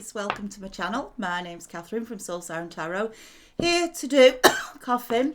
Aries, welcome to my channel. My name's Catherine from Siren Tarot. Here to do,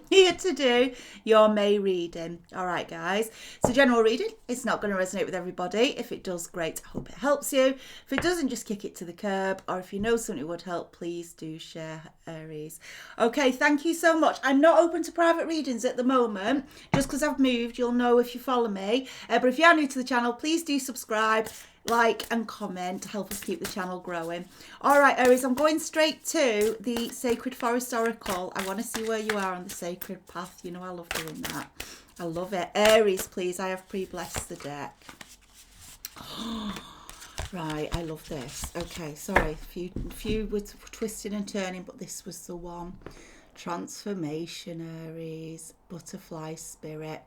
here to do your May reading. All right, guys. It's a general reading. It's not going to resonate with everybody. If it does, great. I hope it helps you. If it doesn't, just kick it to the curb. Or if you know something would help, please do share, Aries. Okay, thank you so much. I'm not open to private readings at the moment. Just because I've moved, you'll know if you follow me. But if you are new to the channel, please do subscribe, like and comment to help us keep the channel growing. All right, Aries, I'm going straight to the Sacred Forest Oracle. I want to see where you are on the sacred path. You know I love doing that. I love it. Aries, please. I have pre-blessed the deck. Right, I love this. Okay, sorry. A few were twisting and turning, but this was the one. Transformation, Aries. Butterfly spirit.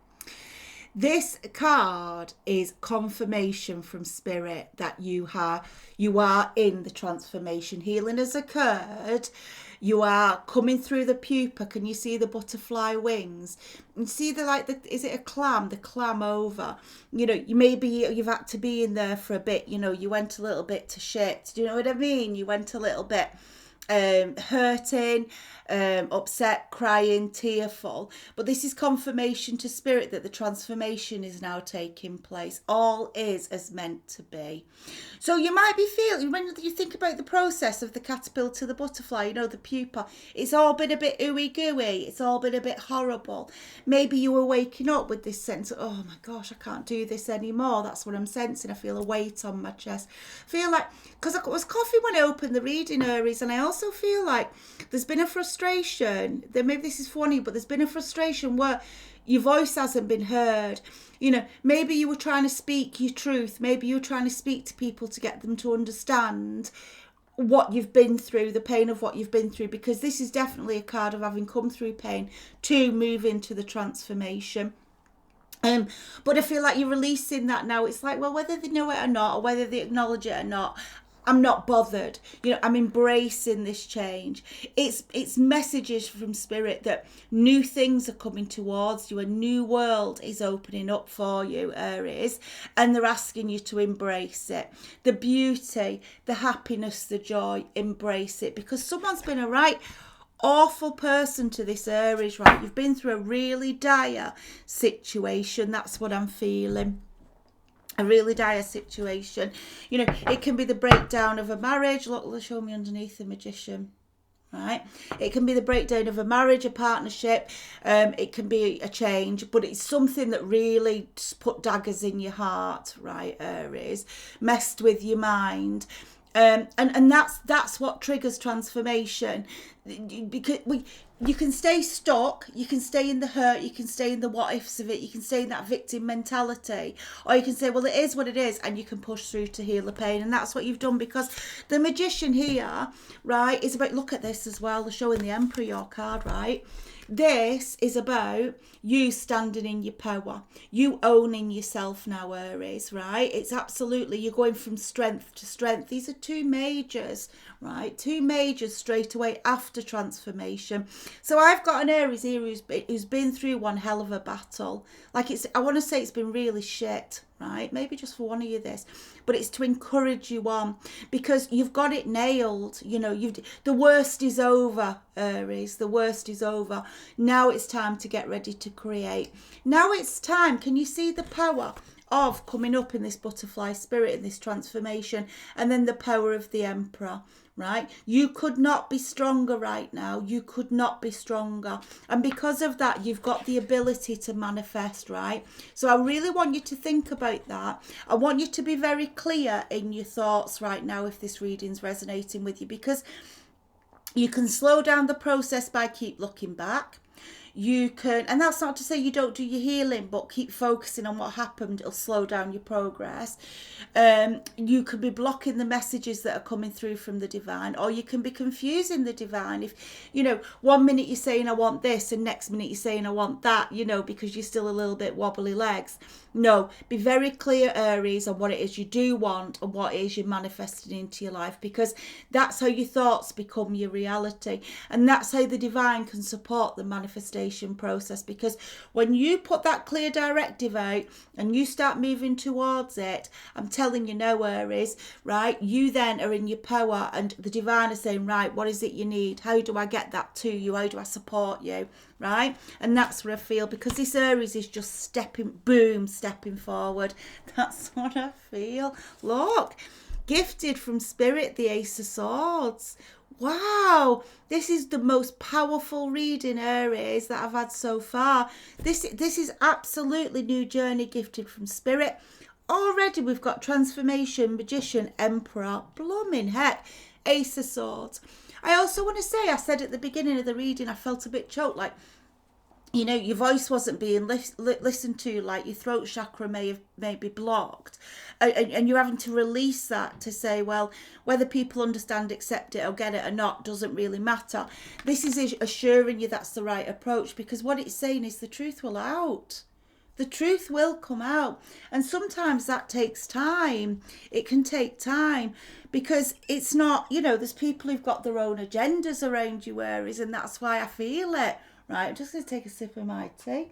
This card is confirmation from Spirit that you are in the transformation. Healing has occurred. You are coming through the pupa. Can you see the butterfly wings? And see is it a clam? The clam over. You know, you've had to be in there for a bit. You know, you went a little bit to shit. Do you know what I mean? You went a little bit hurting, upset, crying, tearful, but this is confirmation to Spirit that the transformation is now taking place. All is as meant to be. So you might be feeling, when you think about the process of the caterpillar to the butterfly, you know, the pupa, it's all been a bit ooey gooey, it's all been a bit horrible. Maybe you were waking up with this sense of, oh my gosh, I can't do this anymore. That's what I'm sensing. I feel a weight on my chest. Feel like, because I was coughing when I opened the reading, Aries, and I also feel like there's been a frustration. Maybe this is funny, but there's been a frustration where your voice hasn't been heard. You know, maybe you were trying to speak your truth. Maybe you were trying to speak to people to get them to understand what you've been through, the pain of what you've been through, because this is definitely a card of having come through pain to move into the transformation. But I feel like you're releasing that now. It's like, well, whether they know it or not, or whether they acknowledge it or not, I'm not bothered. You know, I'm embracing this change. It's messages from Spirit that new things are coming towards you. A new world is opening up for you, Aries, and they're asking you to embrace it. The beauty, the happiness, the joy, embrace it, because someone's been a right awful person to this Aries, right? You've been through a really dire situation. That's what I'm feeling. A really dire situation. You know, it can be the breakdown of a marriage. Look, show me underneath the Magician. Right? It can be the breakdown of a marriage, a partnership. It can be a change, but it's something that really just put daggers in your heart, right, Aries? Messed with your mind. And that's what triggers transformation, because you can stay stuck, you can stay in the hurt, you can stay in the what ifs of it, you can stay in that victim mentality, or you can say, well, it is what it is, and you can push through to heal the pain. And that's what you've done, because the Magician here, right, is about, look at this as well, they're showing the Emperor, your card, right? This is about you standing in your power, you owning yourself now, Aries, right? It's absolutely, you're going from strength to strength. These are two majors, right? Two majors straight away after transformation. So I've got an Aries here who's been through one hell of a battle. Like, I want to say it's been really shit, right? Maybe just for one of you this, but it's to encourage you on, because you've got it nailed. You know, the worst is over, Aries. The worst is over. Now it's time to get ready to create. Now it's time. Can you see the power of coming up in this butterfly spirit, in this transformation, and then the power of the Emperor, right? You could not be stronger right now. You could not be stronger. And because of that, you've got the ability to manifest, right? So I really want you to think about that. I want you to be very clear in your thoughts right now if this reading's resonating with you, because you can slow down the process by keep looking back. You can, and that's not to say you don't do your healing, but keep focusing on what happened. It'll slow down your progress. You could be blocking the messages that are coming through from the divine, or you can be confusing the divine. If, you know, 1 minute you're saying I want this, and next minute you're saying I want that, you know, because you're still a little bit wobbly legs. No, be very clear, Aries, on what it is you do want and what it is you're manifesting into your life, because that's how your thoughts become your reality, and that's how the divine can support the manifestation transformation process, because when you put that clear directive out and you start moving towards it, I'm telling you, no, Aries, right, you then are in your power, and the divine is saying, right, what is it you need? How do I get that to you? How do I support you? Right? And that's what I feel, because this Aries is just stepping forward. That's what I feel. Look, gifted from Spirit, the Ace of Swords. Wow, this is the most powerful reading, Aries, that I've had so far. This is absolutely new journey, gifted from Spirit. Already we've got transformation, magician, emperor, blooming heck, Ace of Swords. I also want to say, I said at the beginning of the reading, I felt a bit choked, like, you know, your voice wasn't being listened to, like your throat chakra may be blocked, and you're having to release that to say, well, whether people understand, accept it or get it or not doesn't really matter. This is assuring you that's the right approach, because what it's saying is the truth will out. The truth will come out, and sometimes that takes time. It can take time, because it's not, you know, there's people who've got their own agendas around you, Aries, and that's why I feel it. Right, I'm just going to take a sip of my tea,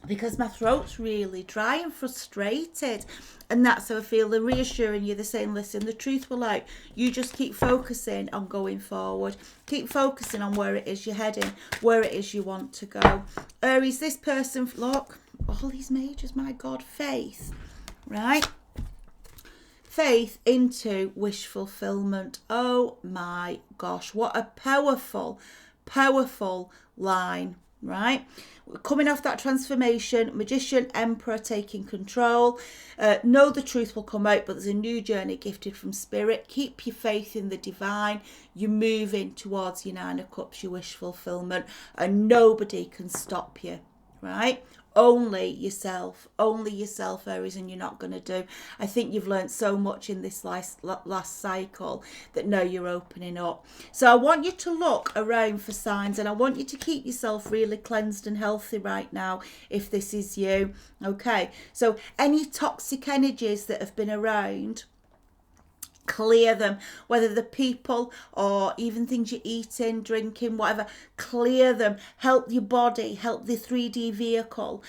because my throat's really dry and frustrated, and that's how I feel. They're reassuring you, they're saying, listen, the truth will out. You just keep focusing on going forward. Keep focusing on where it is you're heading, where it is you want to go. Aries, this person, look, all these majors, my God, faith, right? Faith into wish fulfillment. Oh my gosh, what a powerful line, right? We're coming off that transformation, magician, emperor, taking control. Know the truth will come out, but there's a new journey gifted from Spirit. Keep your faith in the divine. You're moving towards your Nine of Cups, your wish fulfillment, and nobody can stop you, right? Only yourself, Aries, and you're not going to do. I think you've learned so much in this last cycle that now you're opening up. So I want you to look around for signs, and I want you to keep yourself really cleansed and healthy right now if this is you. Okay, so any toxic energies that have been around, clear them, whether the people or even things you're eating, drinking, whatever, clear them. Help your body, help the 3D vehicle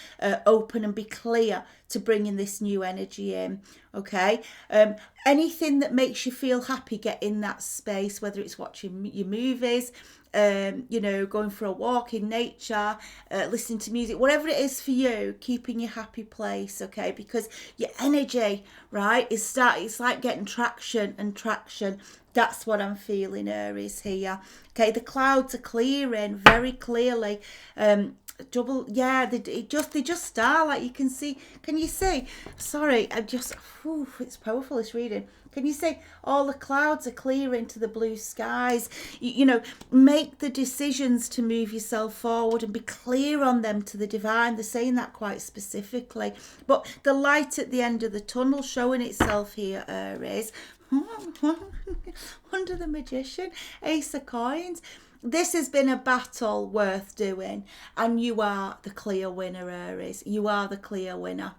open and be clear to bring in this new energy in. Okay, anything that makes you feel happy, get in that space, whether it's watching your movies, you know, going for a walk in nature, listening to music, whatever it is for you, keep in your happy place, okay? Because your energy, right, it's like getting traction. That's what I'm feeling, Aries, here. Okay, the clouds are clearing very clearly. They just start, like you can see. Can you see? Sorry, it's powerful, this reading. Can you see all the clouds are clearing to the blue skies? You know, make the decisions to move yourself forward and be clear on them to the divine. They're saying that quite specifically. But the light at the end of the tunnel showing itself here, Aries. Under the magician, Ace of Coins. This has been a battle worth doing, and you are the clear winner, Aries. You are the clear winner.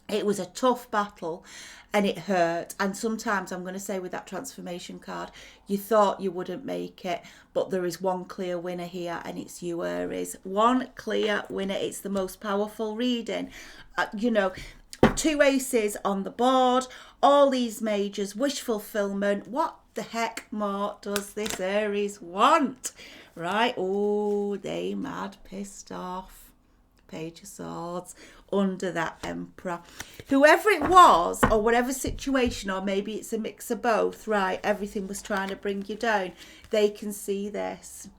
It was a tough battle and it hurt. And sometimes, I'm going to say with that transformation card, you thought you wouldn't make it, but there is one clear winner here, and it's you, Aries. One clear winner. It's the most powerful reading. You know, 2 aces on the board, all these majors, wish fulfillment. What the heck more does this Aries want? Right? Oh, they mad pissed off. Page of Swords under that Emperor. Whoever it was, or whatever situation, or maybe it's a mix of both, right? Everything was trying to bring you down. They can see this,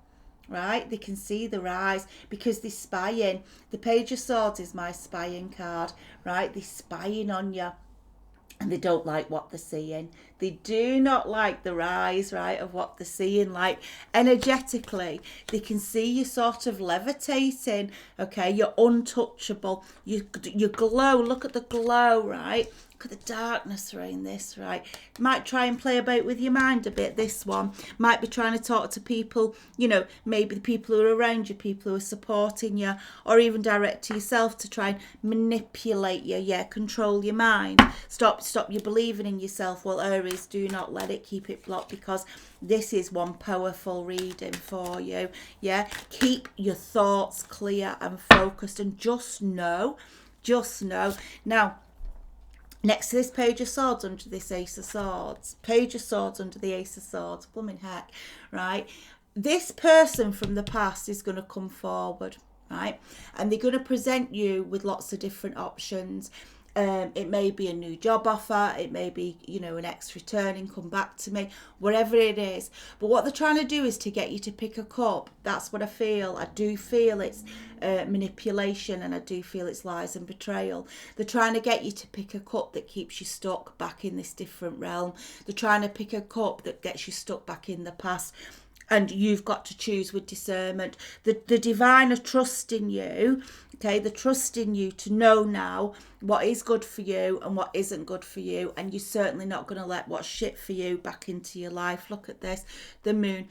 right? They can see the rise because they're spying. The Page of Swords is my spying card, right? They're spying on you. And they don't like what they're seeing. They do not like the rise, right, of what they're seeing. Like, energetically, they can see you sort of levitating, okay? You're untouchable. You glow. Look at the glow, right? Look at the darkness around this, right? Might try and play about with your mind a bit, this one. Might be trying to talk to people, you know, maybe the people who are around you, people who are supporting you, or even direct to yourself to try and manipulate you, control your mind. Stop stop you believing in yourself. Well, Aries, do not let it. Keep it blocked, because this is one powerful reading for you. Yeah, keep your thoughts clear and focused, and just know. Now, next to this Page of Swords under this Ace of Swords, Page of Swords under the Ace of Swords, blooming heck, right? This person from the past is going to come forward, right? And they're going to present you with lots of different options. It may be a new job offer. It may be, you know, an ex returning, come back to me, whatever it is. But what they're trying to do is to get you to pick a cup. That's what I feel. I do feel it's manipulation, and I do feel it's lies and betrayal. They're trying to get you to pick a cup that keeps you stuck back in this different realm. They're trying to pick a cup that gets you stuck back in the past. And you've got to choose with discernment. The divine are trusting you, okay? They're trusting you to know now what is good for you and what isn't good for you. And you're certainly not going to let what's shit for you back into your life. Look at this, the moon.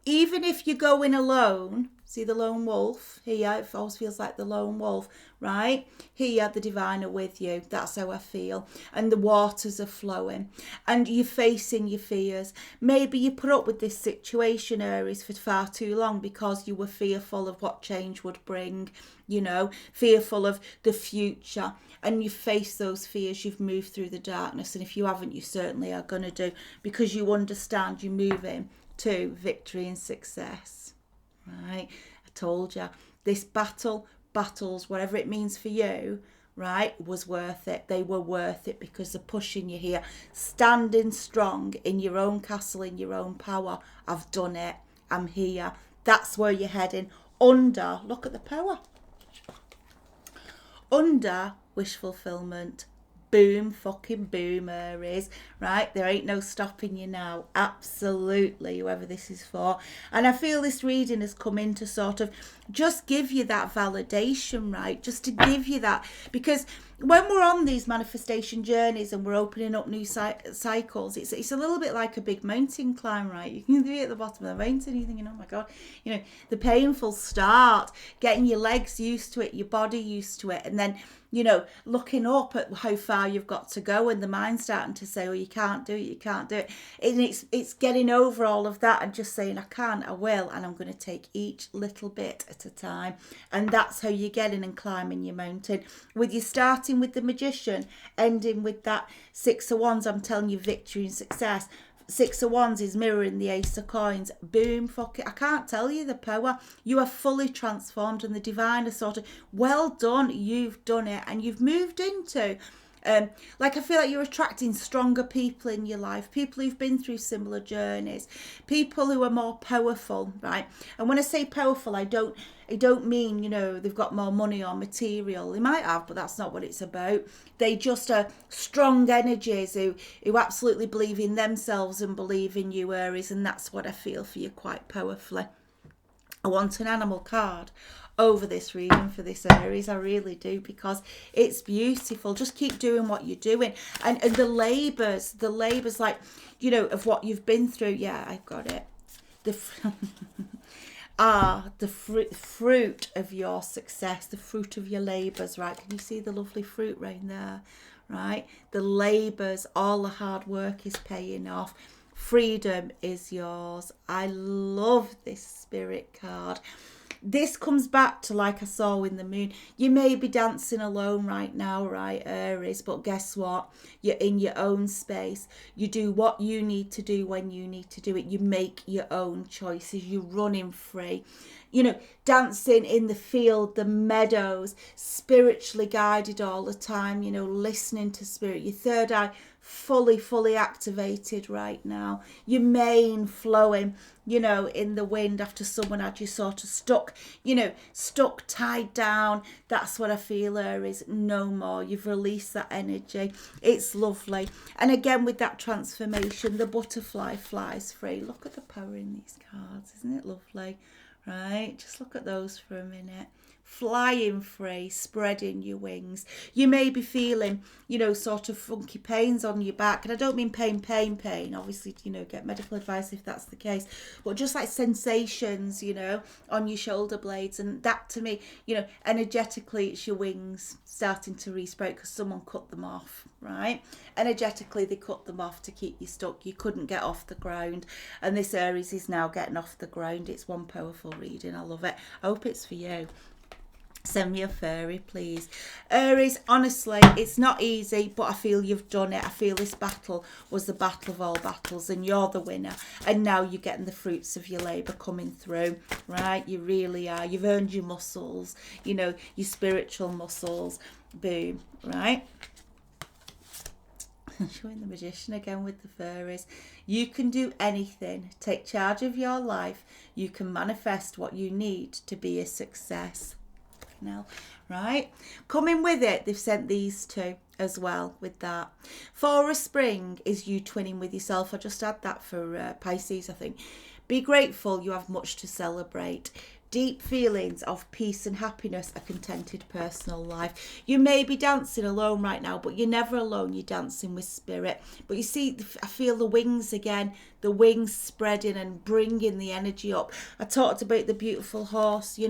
Even if you go in alone, see the lone wolf here, it always feels like the lone wolf, right? Here, the divine are with you. That's how I feel. And the waters are flowing. And you're facing your fears. Maybe you put up with this situation, Aries, for far too long because you were fearful of what change would bring, you know, fearful of the future. And you face those fears. You've moved through the darkness. And if you haven't, you certainly are going to do, because you understand you're moving to victory and success, right? I told you, this battles, whatever it means for you, right, was worth it. They were worth it because they're pushing you here. Standing strong in your own castle, in your own power. I've done it. I'm here. That's where you're heading. Under, look at the power. Under wish fulfillment. Boom, fucking boom, Aries, right? There ain't no stopping you now. Absolutely, whoever this is for. And I feel this reading has come in to sort of just give you that validation, right? Just to give you that. Because when we're on these manifestation journeys and we're opening up new cycles, it's a little bit like a big mountain climb, right? You can be at the bottom of the mountain, you're thinking, oh my God, you know, the painful start, getting your legs used to it, your body used to it, and then, you know, looking up at how far you've got to go, and the mind starting to say, oh, you can't do it. And it's getting over all of that and just saying, I can, I will, and I'm going to take each little bit at a time. And that's how you're getting and climbing your mountain. With you starting with the Magician, ending with that Six of Wands, I'm telling you, victory and success. Six of Wands is mirroring the Ace of Coins. Boom, fuck it. I can't tell you the power. You are fully transformed, and the divine is sort of, well done, you've done it, and you've moved into, like I feel like you're attracting stronger people in your life, people who've been through similar journeys, people who are more powerful, right? And when I say powerful, I don't mean, you know, they've got more money or material. They might have, but that's not what it's about. They just are strong energies who absolutely believe in themselves and believe in you, Aries, and that's what I feel for you quite powerfully. I want an animal card over this reading for this Aries. I really do, because it's beautiful. Just keep doing what you're doing. And the labours, like, you know, of what you've been through. Yeah, I've got it. The fruit of your success, the fruit of your labours, right? Can you see the lovely fruit right there, right? The labours, all the hard work is paying off. Freedom is yours. I love this spirit card. This comes back to, like I saw in the moon, you may be dancing alone right now, right, Aries, but guess what? You're in your own space. You do what you need to do when you need to do it. You make your own choices. You're running free. You know, dancing in the field, the meadows, spiritually guided all the time, you know, listening to spirit. Your third eye fully activated right now. Your mane flowing, you know, in the wind after someone had you sort of stuck, tied down. That's what I feel, Aries. No more. You've released that energy. It's lovely. And again, with that transformation, the butterfly flies free. Look at the power in these cards. Isn't it lovely? Right? Just look at those for a minute. flying free, spreading your wings. You may be feeling, sort of funky pains on your back. And I don't mean pain. Obviously, get medical advice if that's the case. But just like sensations, on your shoulder blades. And that to me, energetically, it's your wings starting to re-sprout because someone cut them off, right? Energetically, they cut them off to keep you stuck. You couldn't get off the ground. And this Aries is now getting off the ground. It's one powerful reading. I love it. I hope it's for you. Send me a fairy, please. Aries, honestly, it's not easy, but I feel you've done it. I feel this battle was the battle of all battles, and you're the winner. And now you're getting the fruits of your labour coming through, right? You really are. You've earned your muscles, your spiritual muscles. Boom, right? Showing the Magician again with the fairies. You can do anything. Take charge of your life. You can manifest what you need to be a success. Now, right, coming with it, they've sent these two as well with that. For a spring is you twinning with yourself. I just had that for Pisces, I think. Be grateful, you have much to celebrate. Deep feelings of peace and happiness, a contented personal life. You may be dancing alone right now, but you're never alone. You're dancing with spirit. But you see, I feel the wings again, the wings spreading and bringing the energy up. I talked about the beautiful horse,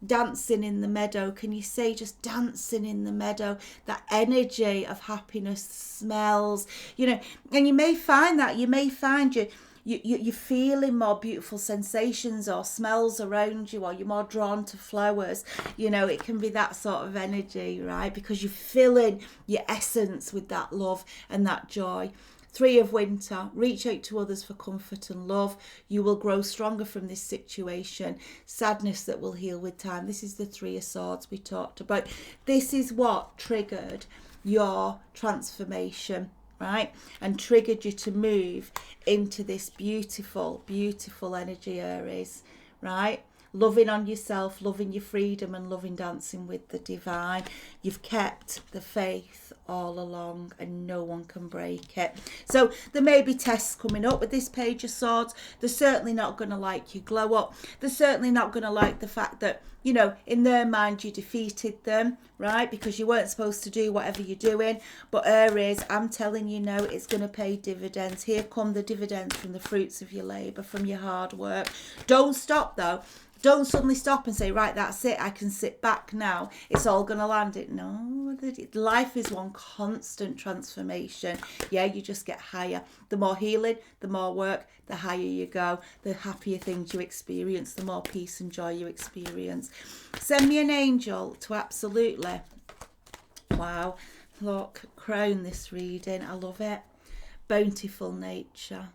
dancing in the meadow. Can you say just dancing in the meadow? That energy of happiness, smells, and you may find you're feeling more beautiful sensations or smells around you, or you're more drawn to flowers. It can be that sort of energy, right? Because you're filling your essence with that love and that joy. 3 of Winter, reach out to others for comfort and love. You will grow stronger from this situation. Sadness that will heal with time. This is the 3 of Swords we talked about. This is what triggered your transformation, right? And triggered you to move into this beautiful, beautiful energy, Aries, right? Loving on yourself, loving your freedom, and loving dancing with the divine. You've kept the faith all along, and no one can break it. So there may be tests coming up with this Page of Swords. They're certainly not going to like your glow up. They're certainly not going to like the fact that, in their mind you defeated them, right? Because you weren't supposed to do whatever you're doing. But Aries, I'm telling you now, it's going to pay dividends. Here come the dividends from the fruits of your labour, from your hard work. Don't stop though. Don't suddenly stop and say, right, that's it, I can sit back now. It's all going to land. No, life is one constant transformation. Yeah, you just get higher. The more healing, the more work, the higher you go, the happier things you experience, the more peace and joy you experience. Send me an angel to absolutely, wow, look, crown this reading. I love it. Bountiful nature.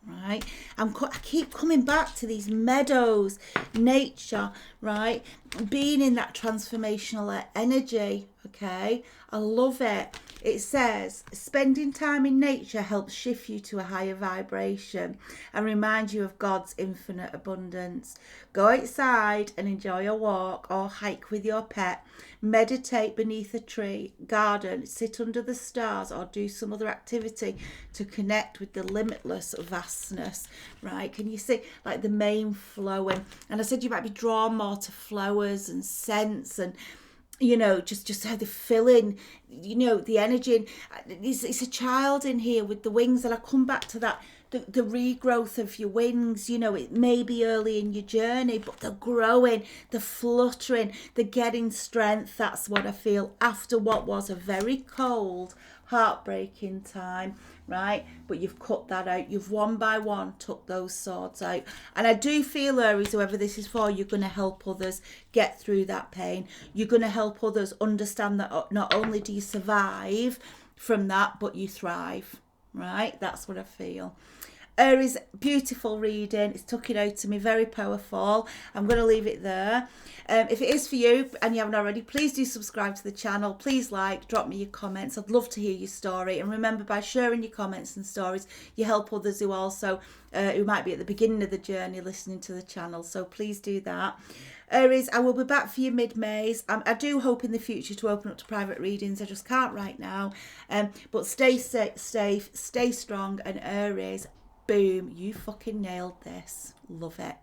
Right, I keep coming back to these meadows, nature, right, being in that transformational energy. Okay, I love it. It says spending time in nature helps shift you to a higher vibration and remind you of God's infinite abundance. Go outside and enjoy a walk or hike with your pet. Meditate beneath a tree, garden, sit under the stars, or do some other activity to connect with the limitless vastness, right? Can you see like the mane flowing? And I said you might be drawn more to flowers and scents and, just how they're filling, the energy. And it's a child in here with the wings. And I come back to that, the regrowth of your wings. It may be early in your journey, but they're growing, they're fluttering, they're getting strength. That's what I feel after what was a very cold, heartbreaking time, right? But you've cut that out. You've one by one took those swords out. And I do feel, Aries, whoever this is for, you're going to help others get through that pain. You're going to help others understand that not only do you survive from that, but you thrive, right? That's what I feel. Aries, beautiful reading. It's took it out to me, very powerful. I'm going to leave it there. If it is for you and you haven't already, please do subscribe to the channel. Please drop me your comments. I'd love to hear your story. And remember, by sharing your comments and stories, you help others who also who might be at the beginning of the journey listening to the channel. So please do that. Aries, I will be back for you mid-May. I do hope in the future to open up to private readings. I just can't right now. But stay safe, stay strong, and Aries, boom, you fucking nailed this. Love it.